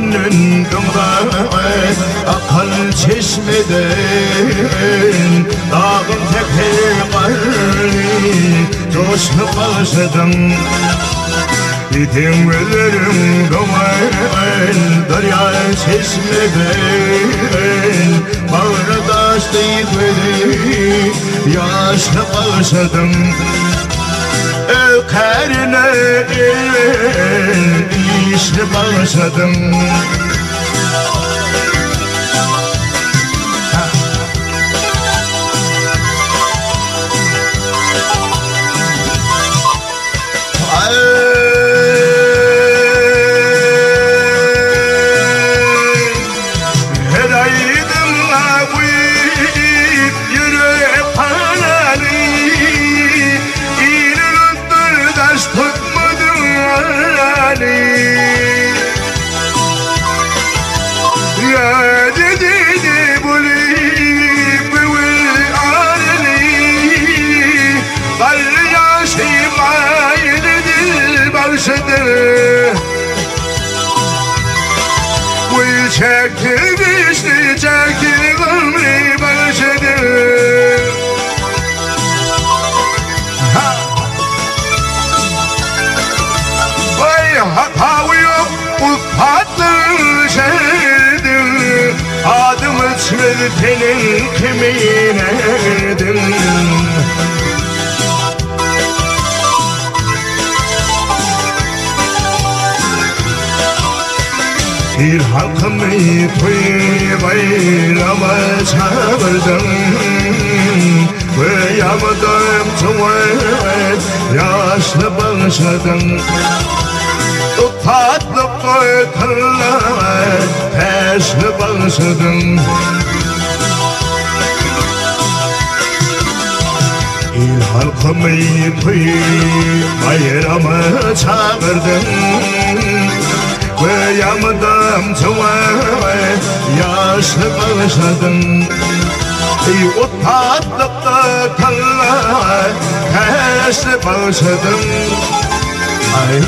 있는 동산에 악한 çeşmeden dağın tekellerini coşku başladım. Yetimlerim doğan derya çeşmeden bağrı taştı yıkmadı yaşlı başladım. Ökerine işli başladım. Çekti çekti ömrü başladı. Vay hata yok ufaklı şeydi. Adımı çürütenin kemiğineydim. Bir halkımı toy bayrama çağırdım. Ve yamadım tuvalet yaşlı başladım. O tatlı boyutlarla teşli başladım. Bir halkımı toy bayrama çağırdım. Ve yamadım tuvalet yaşlı başladım. O tatlı kallar teşli başladım. Ay